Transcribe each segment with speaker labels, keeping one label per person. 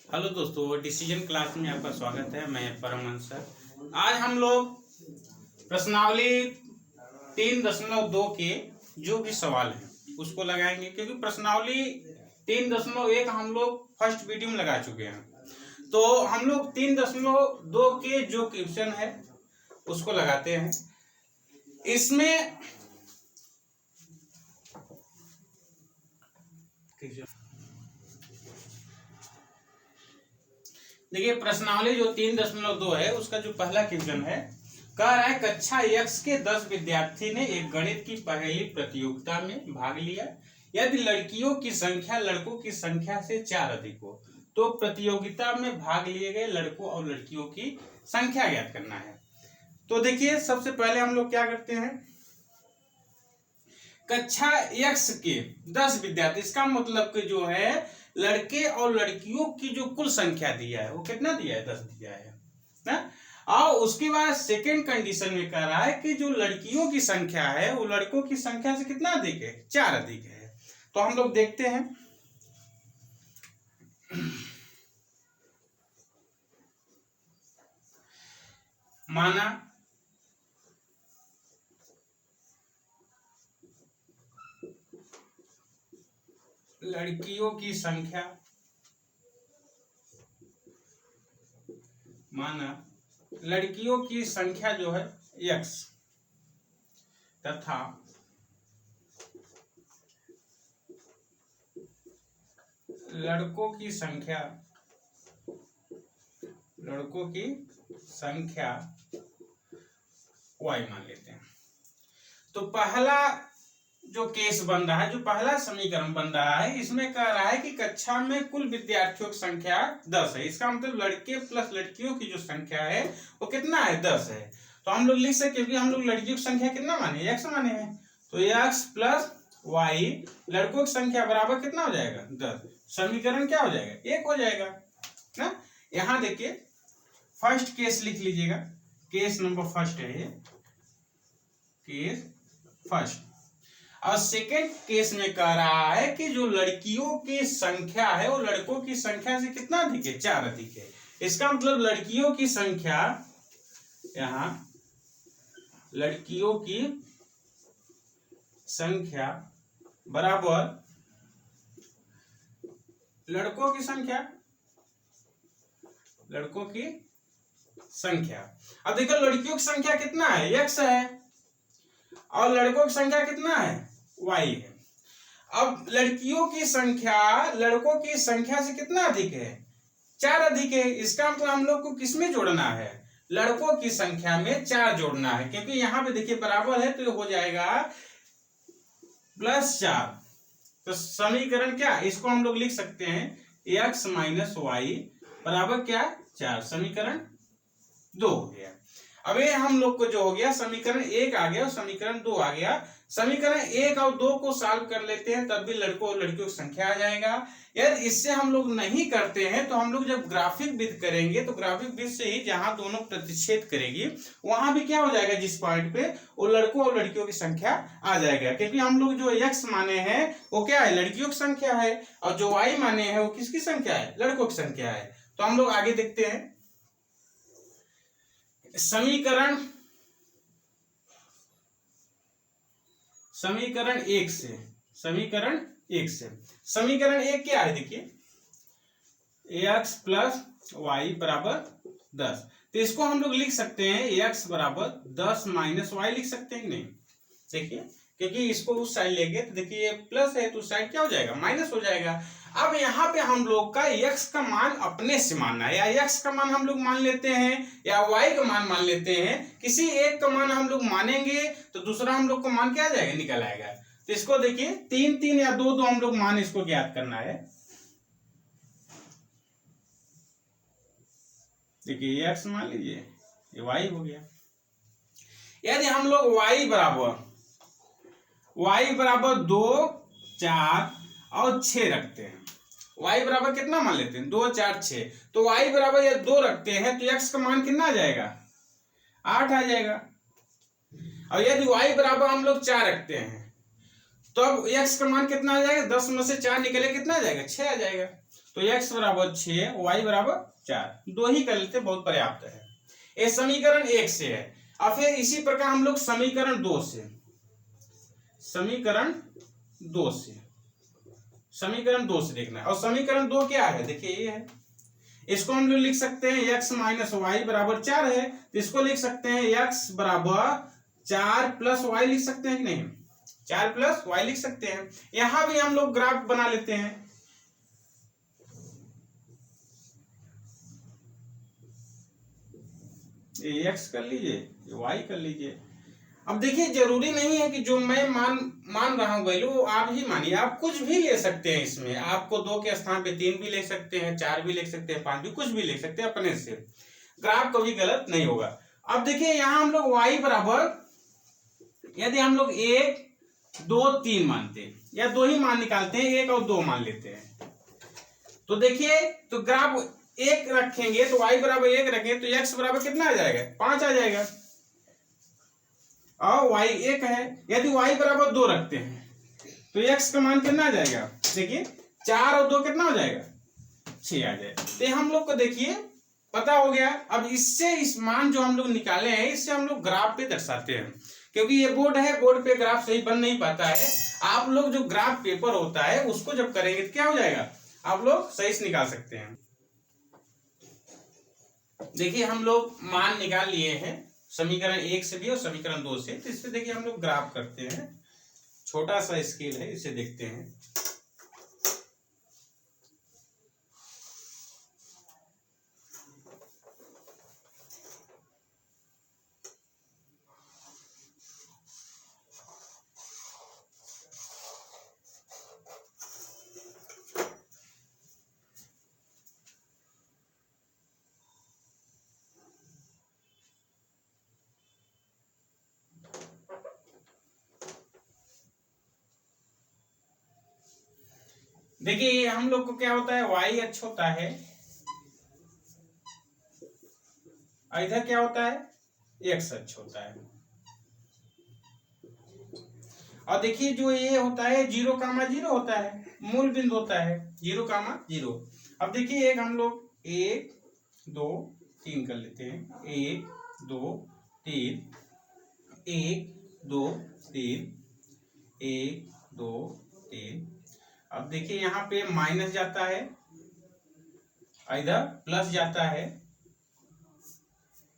Speaker 1: Hello दोस्तों, decision class में आपका स्वागत है। मैं परमहंस सर। आज हम लोग प्रश्नावली 3.2 के जो भी सवाल हैं उसको लगाएंगे, क्योंकि प्रश्नावली 3.1 हम लोग फर्स्ट वीडियो में लगा चुके हैं। तो हम लोग 3.2 के जो क्वेश्चन है उसको लगाते हैं। इसमें देखिए, प्रश्नावली जो 3.2 है उसका जो पहला क्वेश्चन है, कह रहा है कक्षा एक्स के 10 विद्यार्थी ने एक गणित की पहेली प्रतियोगिता में भाग लिया। यदि लड़कियों की संख्या लड़कों की संख्या से 4 अधिक हो तो प्रतियोगिता में भाग लिए गए लड़कों और लड़कियों की संख्या ज्ञात करना है। तो देखिए, सबसे पहले हम लोग क्या करते हैं, कक्षा एक्स के 10 विद्यार्थी, इसका मतलब कि जो है लड़के और लड़कियों की जो कुल संख्या दिया है वो कितना दिया है, 10 दिया है ना। और उसके बाद सेकेंड कंडीशन में कह रहा है कि जो लड़कियों की संख्या है वो लड़कों की संख्या से कितना अधिक है, 4 अधिक है। तो हम लोग देखते हैं, माना लड़कियों की संख्या, माना लड़कियों की संख्या जो है x तथा लड़कों की संख्या y मान लेते हैं। तो पहला जो केस बन रहा है, जो पहला समीकरण बन रहा है, इसमें कह रहा है कि कक्षा में कुल विद्यार्थियों की संख्या 10 है। इसका मतलब लड़के प्लस लड़कियों की जो संख्या है वो कितना है, 10 है। तो हम लोग लिख सकते हैं कि हम लोग लड़कियों की संख्या कितना माने, x माने हैं। तो x प्लस y, लड़कों की संख्या बराबर कितना हो जाएगा, 10। समीकरण क्या हो जाएगा, 1 हो जाएगा ना। यहाँ देखिए, फर्स्ट केस लिख लीजिएगा, केस नंबर फर्स्ट है ये, केस फर्स्ट। और सेकेंड केस में कह रहा है कि जो लड़कियों की संख्या है वो लड़कों की संख्या से कितना अधिक है, 4 अधिक है। इसका मतलब लड़कियों की संख्या, यहां लड़कियों की संख्या बराबर लड़कों की संख्या, अब देखो लड़कियों की संख्या कितना है, x है, और लड़कों की संख्या कितना है, y है। अब लड़कियों की संख्या लड़कों की संख्या से कितना अधिक है, 4 अधिक है। इसका मतलब हम लोग को किसमें जोड़ना है, लड़कों की संख्या में 4 जोड़ना है, क्योंकि यहाँ पे देखिए बराबर है तो हो जाएगा +4। तो समीकरण क्या, इसको हम लोग लिख सकते हैं x माइनस वाई बराबर क्या, 4। समीकरण 2 हो गया। अब ये हम लोग को जो हो गया, समीकरण 1 आ गया और समीकरण 2 आ गया। समीकरण 1 और 2 को सॉल्व कर लेते हैं, तब भी लड़कों और लड़कियों की संख्या आ जाएगा। यदि इससे हम लोग नहीं करते हैं तो हम लोग जब ग्राफिक विधि करेंगे तो ग्राफिक विधि से ही जहां दोनों प्रतिच्छेद करेगी वहां भी क्या हो जाएगा, जिस पॉइंट पे वो लड़कों और लड़कियों की संख्या आ जाएगा। क्योंकि हम लोग जो x माने हैं वो क्या है, लड़कियों की संख्या है, और जो y माने हैं वो किसकी संख्या है, लड़कों की संख्या है। तो हम लोग आगे देखते हैं, समीकरण 1 से, समीकरण 1 क्या है, देखिए x प्लस वाई बराबर 10। तो इसको हम लोग लिख सकते हैं x बराबर 10 माइनस वाई, लिख सकते हैं नहीं, देखिए, क्योंकि इसको उस साइड लेंगे तो देखिए ये प्लस है तो उस साइड क्या हो जाएगा, माइनस हो जाएगा। अब यहाँ पे हम लोग का x का मान अपने से मानना है, या x का मान हम लोग मान लेते हैं या y का मान मान लेते हैं। किसी एक का मान हम लोग मानेंगे तो दूसरा हम लोग को मान क्या आ जाएगा, निकल आएगा। तो इसको देखिए 3 3 या 2 2 हम लोग मान इसको ज्ञात करना है। देखिए x मान लीजिए, ये y हो गया। यदि हम लोग y बराबर 2 4 और 6 रखते हैं, y बराबर कितना मान लेते हैं, 2 4 6, तो y बराबर या 2 रखते हैं तो x का मान कितना आ जाएगा, 8 आ जाएगा। और यदि y बराबर हम लोग 4 रखते हैं तो अब x का मान कितना आ जाएगा, 10 में से 4 निकले कितना आ जाएगा, 6 आ जाएगा। तो x बराबर 6, y बराबर 4, 2 ही कर लेते बहुत पर्याप्त है। ये समीकरण 1 से है। अब फिर इसी प्रकार हम लोग समीकरण 2 से देखना है। और समीकरण 2 क्या है, देखिए ये है, इसको हम लोग लिख सकते हैं x माइनस वाई बराबर 4 है, तो इसको लिख सकते हैं x बराबर 4 प्लस वाई लिख सकते हैं कि नहीं, 4 प्लस वाई लिख सकते हैं। यहां भी हम लोग ग्राफ बना लेते हैं। ये x कर लीजिए, ये y कर लीजिए। अब देखिए जरूरी नहीं है कि जो मैं मान रहा हूं वैल्यू वो आप ही मानिए, आप कुछ भी ले सकते हैं इसमें। आपको 2 के स्थान पे 3 भी ले सकते हैं, 4 भी ले सकते हैं, 5 भी, कुछ भी ले सकते हैं अपने से, ग्राफ कभी गलत नहीं होगा। अब देखिए यहां हम लोग y बराबर, यदि हम लोग 1 2 3 मानते हैं या 2 ही मान निकालते हैं, 1 और 2 मान लेते हैं, तो देखिए तो ग्राफ 1 रखेंगे तो y बराबर 1 रखेंगे तो x बराबर कितना आ जाएगा, 5 आ जाएगा, और y 1 है। यदि y बराबर 2 रखते हैं तो x का मान कितना आ जाएगा, देखिए 4 और 2 कितना हो जाएगा, 6 आ जाएगा। तो हम लोग को देखिए पता हो गया। अब इससे इस मान जो हम लोग निकाले हैं इससे हम लोग ग्राफ पे दर्शाते हैं, क्योंकि ये बोर्ड है, बोर्ड पे ग्राफ सही बन नहीं पाता है। आप लोग जो ग्राफ पेपर होता है उसको जब करेंगे तो क्या हो जाएगा, आप लोग सही से निकाल सकते हैं। देखिए हम लोग मान निकाल लिए हैं समीकरण 1 से भी और समीकरण 2 से। तो इससे देखिए हम लोग ग्राफ करते हैं, छोटा सा स्केल है, इसे देखते हैं। देखिए हम लोग को क्या होता है, y x होता है, इधर क्या होता है, x अक्ष होता है। और देखिए जो ये होता है 0,0 होता है, मूल बिंदु होता है 0,0। अब देखिए एक हम लोग 1 2 3 कर लेते हैं, 1 2 3, 1 2 3, 1 2 3। अब देखिए यहाँ पे माइनस जाता है, इधर प्लस जाता है,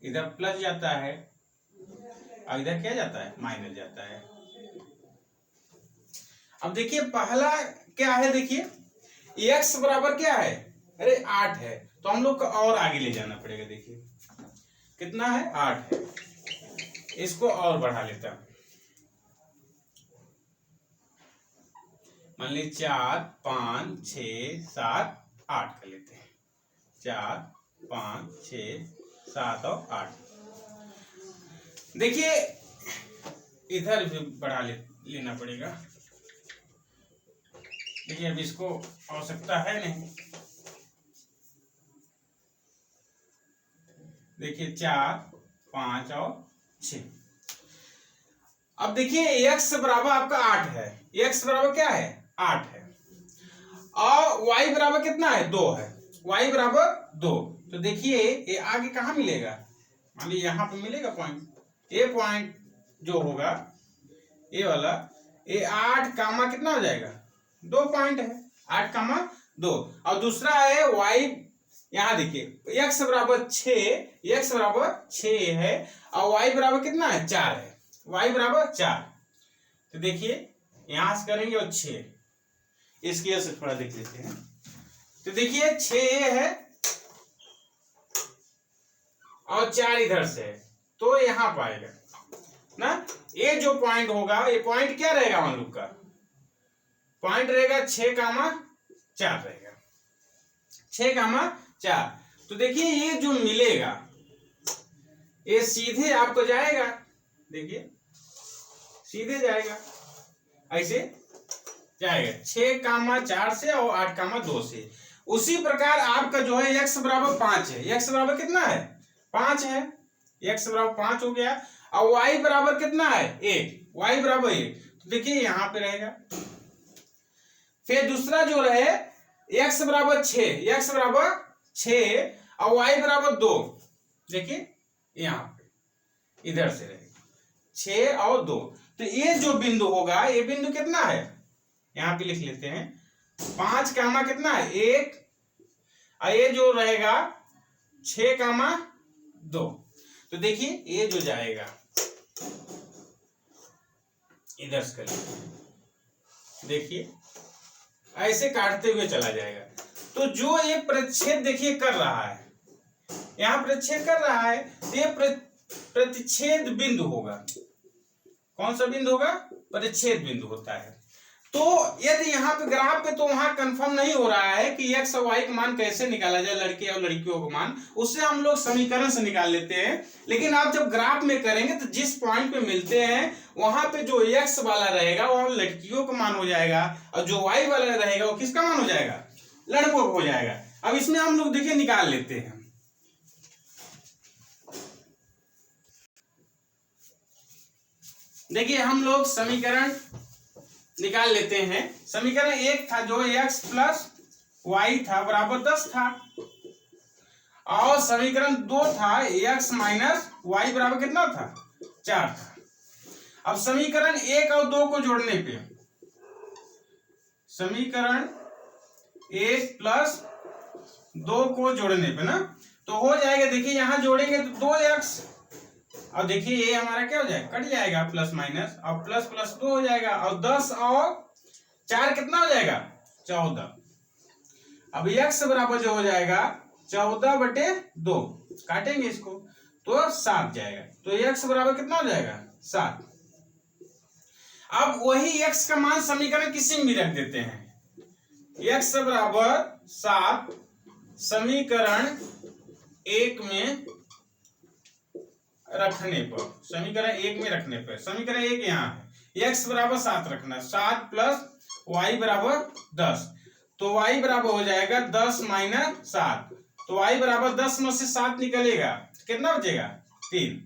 Speaker 1: इधर प्लस जाता है, और इधर क्या जाता है, माइनस जाता है। अब देखिए पहला क्या है, देखिए x बराबर क्या है, अरे 8 है, तो हम लोग को और आगे ले जाना पड़ेगा। देखिए कितना है, 8 है, इसको और बढ़ा लेता हूं, मान लीजिए 4 5 6 7 8 कर लेते हैं, 4 5 6 7 और 8। देखिए इधर भी बढ़ा लेना पड़ेगा। देखिए अब इसको आवश्यकता है नहीं, देखिए 4 5 और 6। अब देखिए x बराबर आपका 8 है, x बराबर क्या है, 8 है, और y बराबर कितना है, 2 है, y बराबर 2। तो देखिए ये आगे कहाँ मिलेगा, मान लीजिए यहाँ पे मिलेगा पॉइंट, ये पॉइंट जो होगा ये वाला, ये 8 कामा कितना हो जाएगा, 2 पॉइंट है, 8 कामा 2। और दूसरा है y, यहाँ देखिए x बराबर 6, x बराबर 6 है, और y बराबर कितना है, 4 है, y बराबर 4। तो देखिए यहां से करेंगे और 6, इसकी वजह से थोड़ा देख लेते हैं। तो देखिए 6 है और 4 इधर से है, तो यहां पाएगा ना, ये जो पॉइंट होगा, ये पॉइंट क्या रहेगा, हम लोग का पॉइंट रहेगा 6,4 रहेगा, 6,4। तो देखिए ये जो मिलेगा ये सीधे आपको जाएगा, देखिए सीधे जाएगा, ऐसे जाएगा 6,4 से और 8,2 से। उसी प्रकार आपका जो है x बराबर 5 है, x बराबर कितना है, 5 है, x बराबर 5 हो गया, और y बराबर कितना है, 1, y बराबर 1। तो देखिए यहाँ पे रहेगा। फिर दूसरा जो रहे x बराबर 6, x बराबर 6 और y बराबर 2, देखिए यहाँ पे इधर से रहेगा 6 और 2। तो ये जो बिंदु होगा, ये बिंदु कितना है, यहाँ पे लिख लेते हैं 5 कामा कितना है 1, और ये जो रहेगा 6 कामा 2। तो देखिए ये जो जाएगा इधर से कर, देखिए ऐसे काटते हुए चला जाएगा। तो जो ये प्रतिच्छेद देखिए कर रहा है, यहाँ प्रतिच्छेद कर रहा है, तो ये प्रतिच्छेद बिंदु होगा। कौन सा बिंदु होगा, प्रतिच्छेद बिंदु होता है। तो यदि यहाँ पे ग्राफ पे, तो वहां कंफर्म नहीं हो रहा है कि x और y का मान कैसे निकाला जाए, लड़के और लड़कियों का मान, उससे हम लोग समीकरण से निकाल लेते हैं। लेकिन आप जब ग्राफ में करेंगे तो जिस पॉइंट पे मिलते हैं वहां पे जो x वाला रहेगा वो लड़कियों का मान हो जाएगा, और जो y वाला रहेगा वो किसका मान हो जाएगा, लड़कों का हो जाएगा। अब इसमें हम लोग देखिए निकाल लेते हैं। देखिए हम लोग समीकरण निकाल लेते हैं। समीकरण 1 था जो x प्लस वाई था बराबर 10 था, और समीकरण 2 था x माइनस वाई बराबर कितना था 4 था। अब समीकरण 1 और 2 को जोड़ने पे, समीकरण 1 प्लस 2 को जोड़ने पे ना, तो हो जाएगा, देखिए यहां जोड़ेंगे तो 2x, और देखिए ये हमारा क्या हो जाएगा, कट जाएगा प्लस माइनस, और प्लस प्लस 2 हो जाएगा, और 10 और 4 कितना हो जाएगा 14। अब x बराबर जो हो जाएगा 14/2, काटेंगे इसको तो 7 जाएगा। तो x बराबर कितना हो जाएगा 7। अब वही x का मान समीकरण किसी में भी रख देते हैं। x बराबर 7 समीकरण 1 में रखने पर, समीकरण 1 में रखने पर, समीकरण 1 यहाँ है, x बराबर 7 रखना, 7 प्लस y बराबर 10, तो y बराबर हो जाएगा 10 माइनस 7, तो y बराबर 10 में से 7 निकलेगा, कितना बचेगा 3।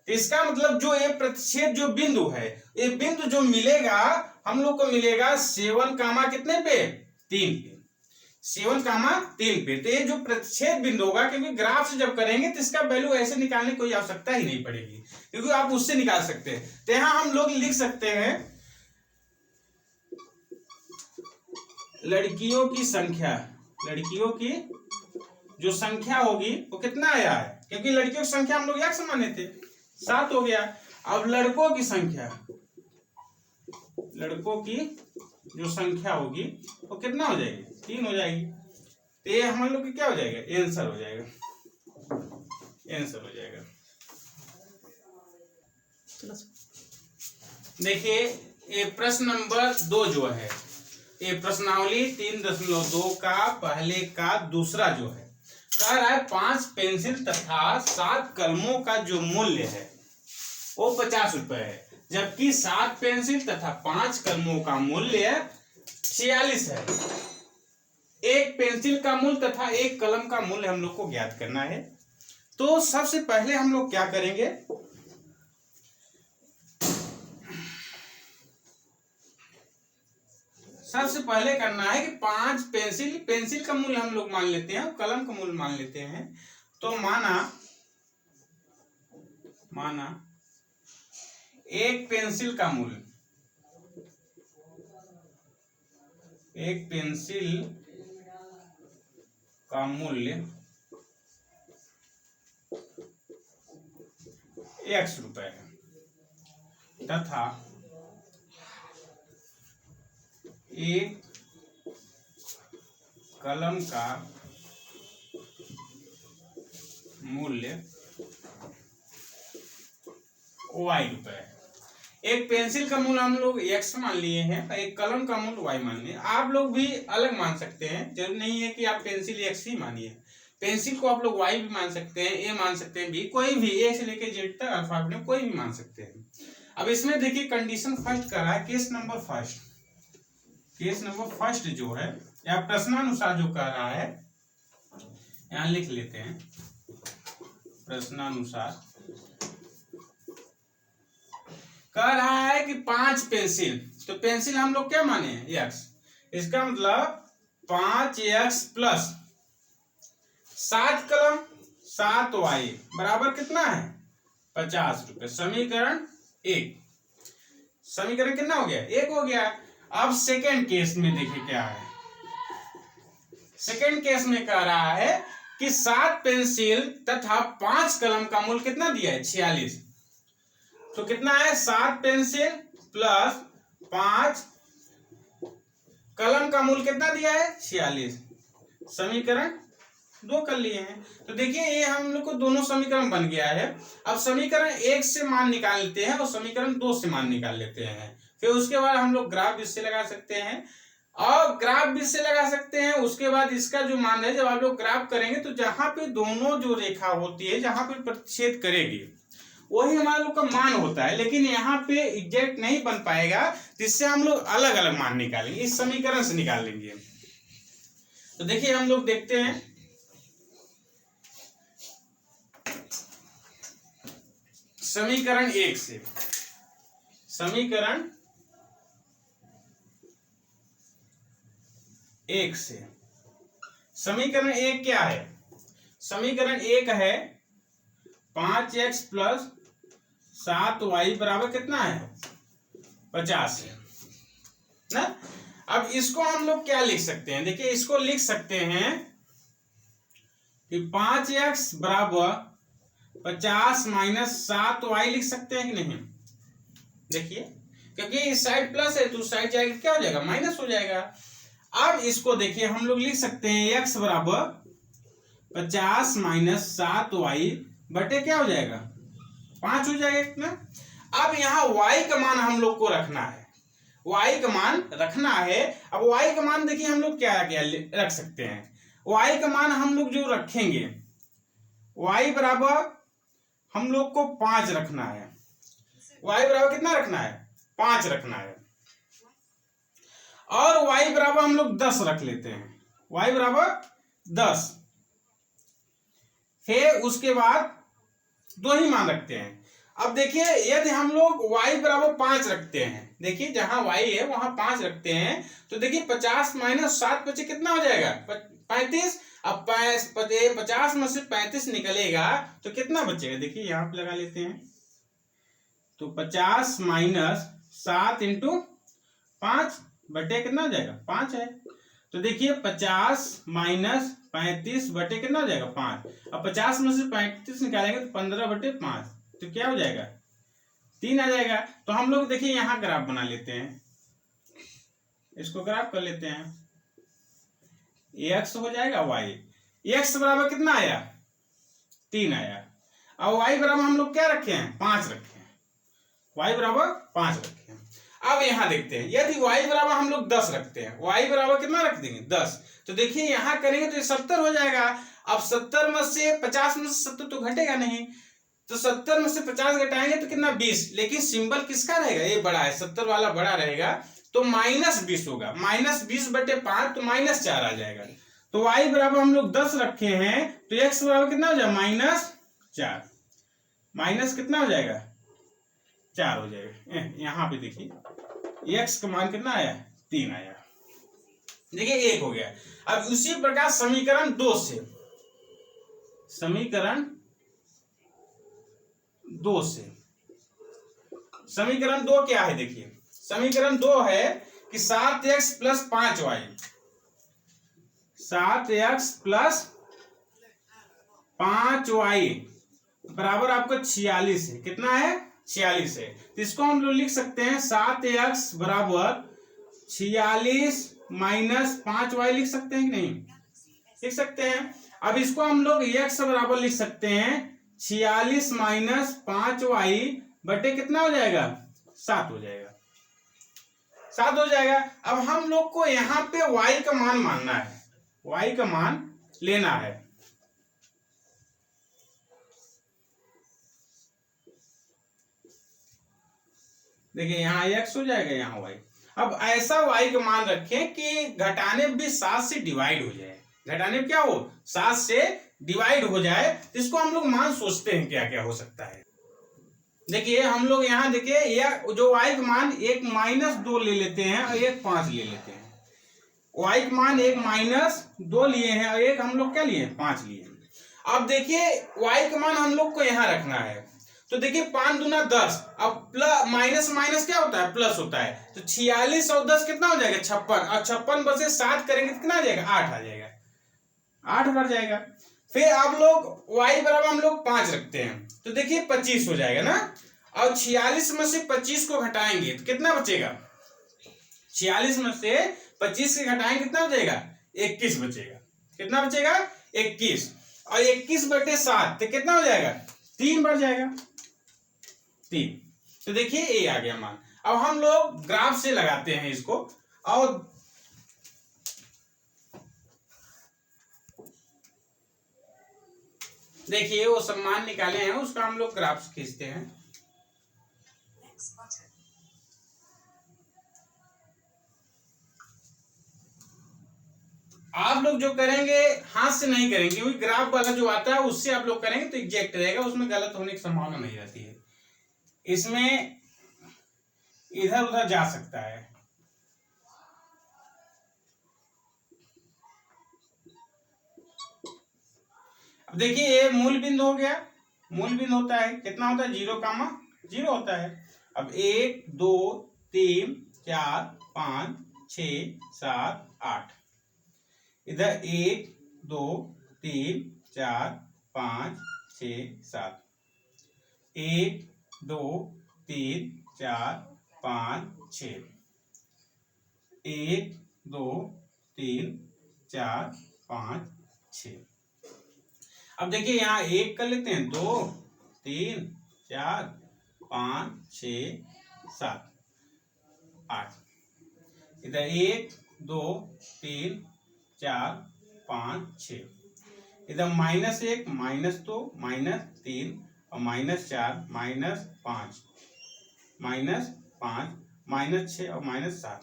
Speaker 1: तो इसका मतलब जो ये प्रतिच्छेद जो बिंदु है, ये बिंदु जो मिलेगा हम लोग को मिलेगा 7 कामा कितने पे 3 पे, 7 कामा 3 पे। तो ये जो प्रतिच्छेद बिंदु होगा, क्योंकि ग्राफ से जब करेंगे तो इसका वैल्यू ऐसे निकालने की कोई आवश्यकता ही नहीं पड़ेगी, क्योंकि आप उससे निकाल सकते हैं। तो यहां हम लोग लिख सकते हैं लड़कियों की संख्या, लड़कियों की जो संख्या होगी वो कितना आया है, क्योंकि लड़कियों की संख्या हम लोग x माने थे 7 हो गया। अब लड़कों की संख्या, लड़कों की जो संख्या होगी वो कितना हो जाएगी 3 हो जाएगी। तो ये हम लोग की क्या हो जाएगा, आंसर हो जाएगा, आंसर हो जाएगा। देखिए ये प्रश्न नंबर 2 जो है, ये प्रश्नावली 3.2 का पहले का दूसरा जो है, कह रहा है 5 पेंसिल तथा 7 कलमों का जो मूल्य है वो 50 रुपए है, जबकि 7 पेंसिल तथा 5 कलमों का मूल्य 46 है। एक पेंसिल का मूल्य तथा एक कलम का मूल्य हम लोग को ज्ञात करना है। तो सबसे पहले हम लोग क्या करेंगे, सबसे पहले करना है कि 5 पेंसिल, पेंसिल का मूल्य हम लोग मान लेते हैं और कलम का मूल्य मान लेते हैं। तो माना एक पेंसिल का मूल्य, एक पेंसिल का मूल्य x रुपए है, तथा एक कलम का मूल्य y रुपए है। एक पेंसिल का मूल्य हम लोग x मान लिए हैं और एक कलम का मूल्य y मान लिए। आप लोग भी अलग मान सकते हैं, जरूरी नहीं है कि आप पेंसिल x ही मानिए, पेंसिल को आप लोग y भी मान सकते हैं, a मान सकते हैं, b, कोई भी a से लेकर z तक अल्फाबेट में कोई भी मान सकते हैं। अब इसमें देखिए कंडीशन फर्स्ट कर रहा है, case number first, case number first जो है या प्रश्नानुसार जो कह रहा है, यहां लिख लेते हैं प्रश्नानुसार। कह रहा है कि 5 पेंसिल, तो पेंसिल हम लोग क्या माने x, इसका मतलब 5x प्लस 7 कलम 7y बराबर कितना है 50 रुपए। समीकरण 1, समीकरण कितना हो गया 1 हो गया। अब सेकेंड केस में देखिए क्या है। सेकेंड केस में कह रहा है कि 7 पेंसिल तथा 5 कलम का मूल्य कितना दिया है 46। तो कितना है 7 पेंसिल प्लस 5 कलम का मूल्य कितना दिया है 46। समीकरण 2 कर लिए हैं। तो देखिए ये हम लोग को दोनों समीकरण बन गया है। अब समीकरण 1 से मान निकाल लेते हैं और समीकरण 2 से मान निकाल लेते हैं। फिर उसके बाद हम लोग ग्राफ इससे लगा सकते हैं और ग्राफ भी से लगा सकते हैं। उसके बाद इसका जो मान है, जब आप लोग ग्राफ करेंगे तो जहां पे दोनों जो रेखा होती है जहां पे प्रतिच्छेद करेगी वही हमारे लोग का मान होता है, लेकिन यहाँ पे एग्जैक्ट नहीं बन पाएगा, जिससे हम लोग अलग अलग मान निकालेंगे, इस समीकरण से निकाल लेंगे। तो देखिए हम लोग देखते हैं समीकरण 1 से, समीकरण 1 से, समीकरण 1 क्या है, समीकरण 1 है 5x प्लस 7y बराबर कितना है 50 है ना। अब इसको हम लोग क्या लिख सकते हैं, देखिए इसको लिख सकते हैं कि 5x बराबर 50 माइनस 7y लिख सकते हैं कि नहीं। देखिए क्योंकि इस साइड प्लस है तो उस साइड जाएगा क्या हो जाएगा माइनस हो जाएगा। अब इसको देखिए हम लोग लिख सकते हैं x बराबर 50 माइनस 7y बटे क्या हो जाएगा 5 हो जाएगा ना। अब यहाँ y का मान हम लोग को रखना है, y का मान रखना है। अब y का मान देखिए हम लोग क्या क्या रख सकते हैं, y का मान हम लोग जो रखेंगे y बराबर हम लोग को 5 रखना है, y बराबर कितना रखना है 5 रखना है। और y बराबर हम लोग 10 रख लेते हैं, y बराबर 10। फिर उसके बाद 2 ही मान रखते हैं। अब देखिए यदि हम लोग y बराबर 5 रखते हैं, देखिए जहां y है वहां 5 रखते हैं, तो देखिए 50 माइनस 7 बचे कितना हो जाएगा 35। अब 50 में से 35 निकलेगा तो कितना बचेगा, देखिए यहां पे लगा लेते हैं। तो 50 माइनस 7 इंटू 5 बटे कितना हो जाएगा 5 है। तो देखिए 50 माइनस 35 बटे कितना हो जाएगा 5। अब 50 में से 35 निकालेंगे तो 15 बटे 5, तो क्या हो जाएगा 3 आ जाएगा। तो हम लोग देखिए यहाँ ग्राफ बना लेते हैं, इसको ग्राफ कर लेते हैं। x हो जाएगा y, x बराबर कितना आया 3 आया। अब y बराबर हम लोग क्या रखे हैं 5 रखे हैं, y बराबर 5 रखे हैं। अब यहां देखते हैं यदि y बराबर हम लोग 10 रखते हैं, y बराबर कितना रख देंगे 10, तो देखिए यहां करेंगे तो ये 70 हो जाएगा। अब 70 में से 50 में से 70 तो घटेगा नहीं, तो 70 में से 50 घटाएंगे तो कितना 20, लेकिन सिंबल किसका रहेगा ये बड़ा है, 70 वाला बड़ा रहेगा, तो माइनस 20 होगा। माइनस 20 बटे 5 तो माइनस 4 आ जाएगा। तो y बराबर हम लोग 10 रखे हैं, तो x बराबर कितना हो जाएगा माइनस 4, माइनस कितना हो जाएगा 4 हो जाएगा। यहाँ पे देखिए x का मान कितना आया 3 आया, देखिए 1 हो गया। अब उसी प्रकार समीकरण 2 से, समीकरण 2 से, समीकरण 2 क्या है देखिए, समीकरण 2 है कि 7x plus 5y, 7x plus 5y बराबर आपका 46 है। कितना है 46 है। तो इसको हम लोग लिख सकते हैं 7x बराबर 46 माइनस 5y लिख सकते हैं कि नहीं, लिख सकते हैं। अब इसको हम लोग x बराबर लिख सकते हैं 46 माइनस 5y बटे कितना हो जाएगा 7 हो जाएगा, 7 हो जाएगा। अब हम लोग को यहाँ पे y का मान मानना है, y का मान लेना है। देखिए यहाँ x हो जाएगा, यहाँ y। अब ऐसा y का मान रखें कि घटाने भी 7 से डिवाइड हो जाए, घटाने क्या हो 7 से डिवाइड हो जाए। इसको हम लोग मान सोचते हैं क्या क्या हो सकता है। देखिए हम लोग यहाँ देखिए यह जो y का मान एक -2 ले लेते हैं और एक 5 ले लेते हैं। y का मान एक -2 लिए हैं और एक हम लोग क्या लिए 5 लिए हैं। अब देखिए y का मान हम लोग को यहाँ रखना है, तो देखिए 5 दूना 10, अब प्लस माइनस माइनस क्या होता है प्लस होता है, तो 46 और 10 कितना हो जाएगा 56, और 56 में से 7 करेंगे कितना आ जाएगा 8 आ जाएगा, 8 बढ़ जाएगा। फिर आप लोग y बराबर हम लोग 5 रखते हैं, तो देखिए 25 हो जाएगा ना, और 46 में से 25 को घटाएंगे तो कितना बचेगा, 46 में से 25 से घटाएंगे कितना बचेगा 21 बचेगा, कितना बचेगा 21, और 21/7 तो कितना हो जाएगा 3 बढ़ जाएगा 3। तो देखिए ये आ गया मान। अब हम लोग ग्राफ से लगाते हैं इसको, और देखिए वो सब मान निकाले हैं उसका हम लोग ग्राफ खींचते हैं। आप लोग जो करेंगे हाथ से नहीं करेंगे, क्योंकि ग्राफ वाला जो आता है उससे आप लोग करेंगे तो एग्जैक्ट रहेगा, उसमें गलत होने की संभावना नहीं रहती है, इसमें इधर उधर जा सकता है। अब देखिए ये मूल बिंदु हो गया, मूल बिंदु होता है कितना होता है 0,0 होता है। अब 1 2 3 4 5 6 7 8, इधर 1 2 3 4 5 6 7, 1 2 3 4 5 6, 1 2 3 4 5 6। अब देखिए यहाँ 1 कर लेते हैं, 2 3 4 5 6 7 8, इधर 1 2 3 4 5 6, इधर -1 -2 -3 और -4 -5 -5 -6 और -7,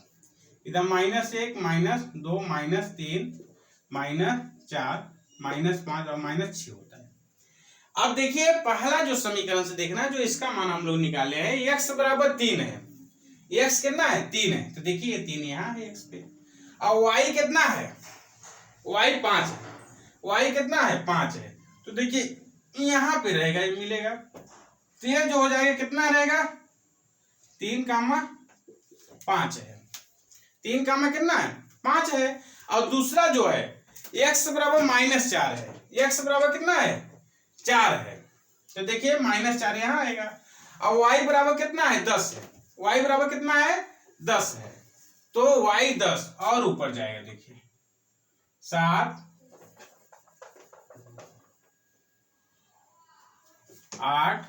Speaker 1: इधर -1 -2 -3 -4 -5 और -6 होता है। अब देखिए पहला जो समीकरण से देखना है, जो इसका मान हम लोग निकाले हैं x बराबर 3 है, x कितना है 3 है, तो देखिए ये 3 यहाँ है x पे, और y कितना है y 5 है, y कितना है 5 है, तो देखिए यहाँ पे रहेगा ये मिलेगा, तो ये जो हो जाएगा कितना रहेगा 3, 5 है, 3, कितना है 5 है। और दूसरा जो है x बराबर -4 है, x बराबर कितना है 4 है, तो देखिए -4 यहाँ आएगा, और y बराबर कितना है 10 है, y बराबर कितना है 10 है, तो y 10 और ऊपर जाएगा, देखिए 7 8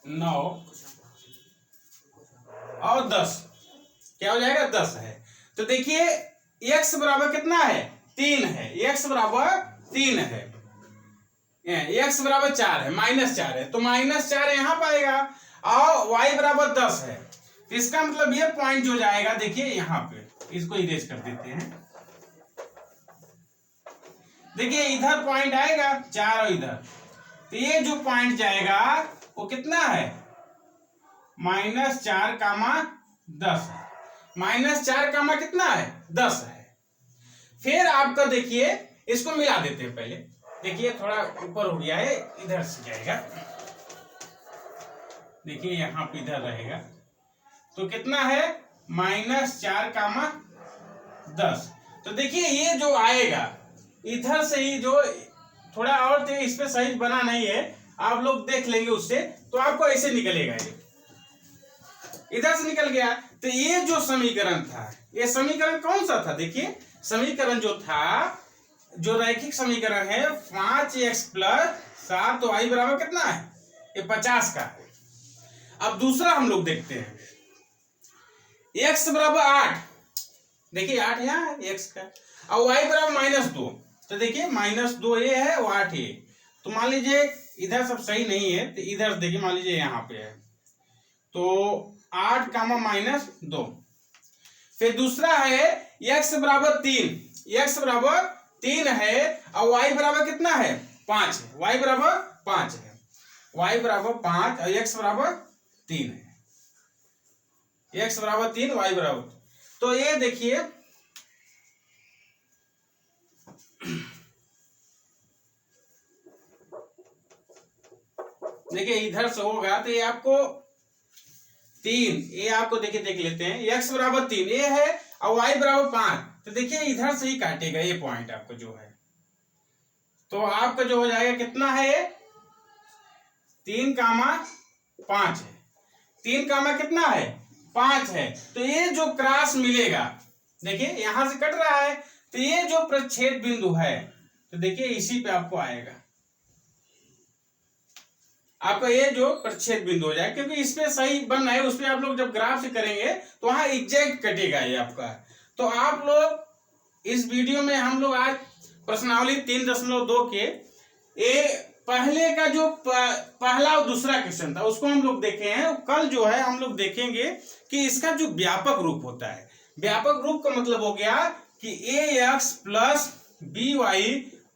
Speaker 1: 9 और 10, क्या हो जाएगा 10 है। तो देखिए x बराबर कितना है 3 है, x बराबर 3 है, x बराबर 4 है, -4 है, तो -4 यहाँ पाएगा, और y बराबर 10 है, तो इसका मतलब ये पॉइंट जो जाएगा देखिए यहाँ पे, इसको इरेज कर देते हैं, देखिए इधर पॉइंट आएगा 4 और इधर, तो ये जो पॉइंट जाएगा वो कितना है -4, 10 है, -4, कितना है 10 है। फिर आपका देखिए इसको मिला देते हैं पहले, देखिए थोड़ा ऊपर हो गया है, इधर से जाएगा, देखिए यहाँ पे इधर रहेगा, तो कितना है -4, 10, तो देखिए ये जो आएगा इधर से ही, जो थोड़ा और इस पे सही बना नहीं है, आप लोग देख लेंगे उससे, तो आपको ऐसे निकलेगा, ये इधर से निकल गया। तो ये जो समीकरण था, ये समीकरण कौन सा था, देखिए समीकरण जो था, जो रैखिक समीकरण है 5x + 7y बराबर कितना है, ये 50 का है। अब दूसरा हम लोग देखते हैं, x बराबर 8, देखिए 8 यहाँ है x का, और y बराबर -2, तो देखिए -2 ये है और 8 ये, तो मान लीजिए इधर सब सही नहीं है, तो इधर देखिए मान लीजिए यहाँ पे है, तो 8, -2। फिर दूसरा है x बराबर 3, x बराबर 3 है, और y बराबर कितना है 5 है, y बराबर 5 है, y बराबर 5 और x बराबर 3 है, x बराबर 3 y बराबर। तो ये देखिए इधर से होगा तो ये आपको 3, ये आपको देखिए देख लेते हैं, x बराबर 3 ये है और y बराबर 5, तो देखिए इधर से ही काटेगा ये पॉइंट आपको जो है, तो आपका जो हो जाएगा कितना है ये 3,5 है, 3 कितना है 5 है। तो ये जो क्रॉस मिलेगा देखिए यहां से कट रहा है, तो ये जो प्रच्छेद बिंदु है तो देखिए इसी पे आपको आएगा, आपका ये जो प्रच्छेद बिंदु हो जाए, क्योंकि इसमें सही बन रहा है, उस पर आप लोग जब ग्राफ से करेंगे तो वहां एग्जैक्ट कटेगा ये आपका। तो आप लोग इस वीडियो में हम लोग आज प्रश्नावली 3.2 के ये पहले का जो पहला और दूसरा क्वेश्चन था उसको हम लोग देखे हैं। कल जो है हम लोग देखेंगे कि इसका जो व्यापक रूप होता है, व्यापक रूप का मतलब हो गया कि ax plus by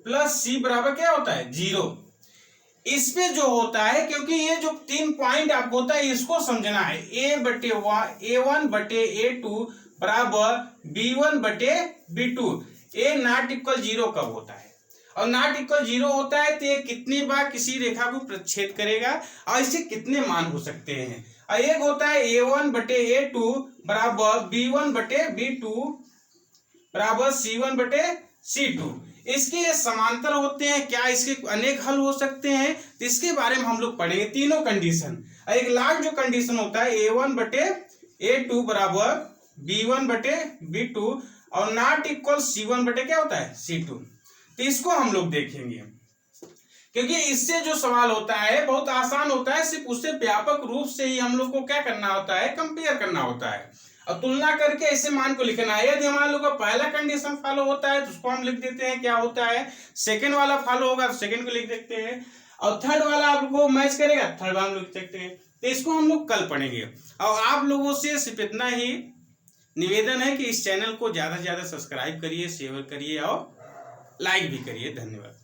Speaker 1: plus c बराबर क्या होता है 0। इस पे जो होता है, क्योंकि ये जो 3 पॉइंट आपको होता है इसको समझना है, a1 बटे a2 बराबर b1 बटे b2। ए नॉट इक्वल 0 कब होता है, और नॉट इक्वल 0 होता है तो ये कितनी बार किसी रेखा को प्रच्छेद करेगा और इससे कितने मान हो सकते हैं। और एक होता है a1 बटे a2 बराबर b1 बटे b2 बराबर c1 बटे c2। इसके ये समांतर होते हैं क्या, इसके अनेक हल हो सकते हैं, तो इसके बारे में हम लोग पढ़ेंगे तीनों कंडीशन। एक लास्ट जो कंडीशन होता है a1 बटे a2 बराबर b1 बटे b2 और नॉट इक्वल c1 बटे क्या होता है c2, तो इसको हम लोग देखेंगे। क्योंकि इससे जो सवाल होता है बहुत आसान होता है, सिर्फ उससे व्यापक रूप से ही हम लोग को क्या करना होता है, कंपेयर करना होता है और तुलना करके ऐसे मान को लिखना है। यदि हमारे लोग का पहला कंडीशन फॉलो होता है तो उसको हम लिख देते हैं क्या होता है, सेकंड वाला फॉलो होगा तो सेकंड को लिख देते हैं, और थर्ड वाला आप लोग को मैच करेगा थर्ड वाला लिख सकते हैं। तो इसको हम लोग कल पढ़ेंगे। और आप लोगों से सिर्फ इतना ही निवेदन है कि इस चैनल को ज्यादा से ज्यादा सब्सक्राइब करिए, शेयर करिए और लाइक भी करिए। धन्यवाद।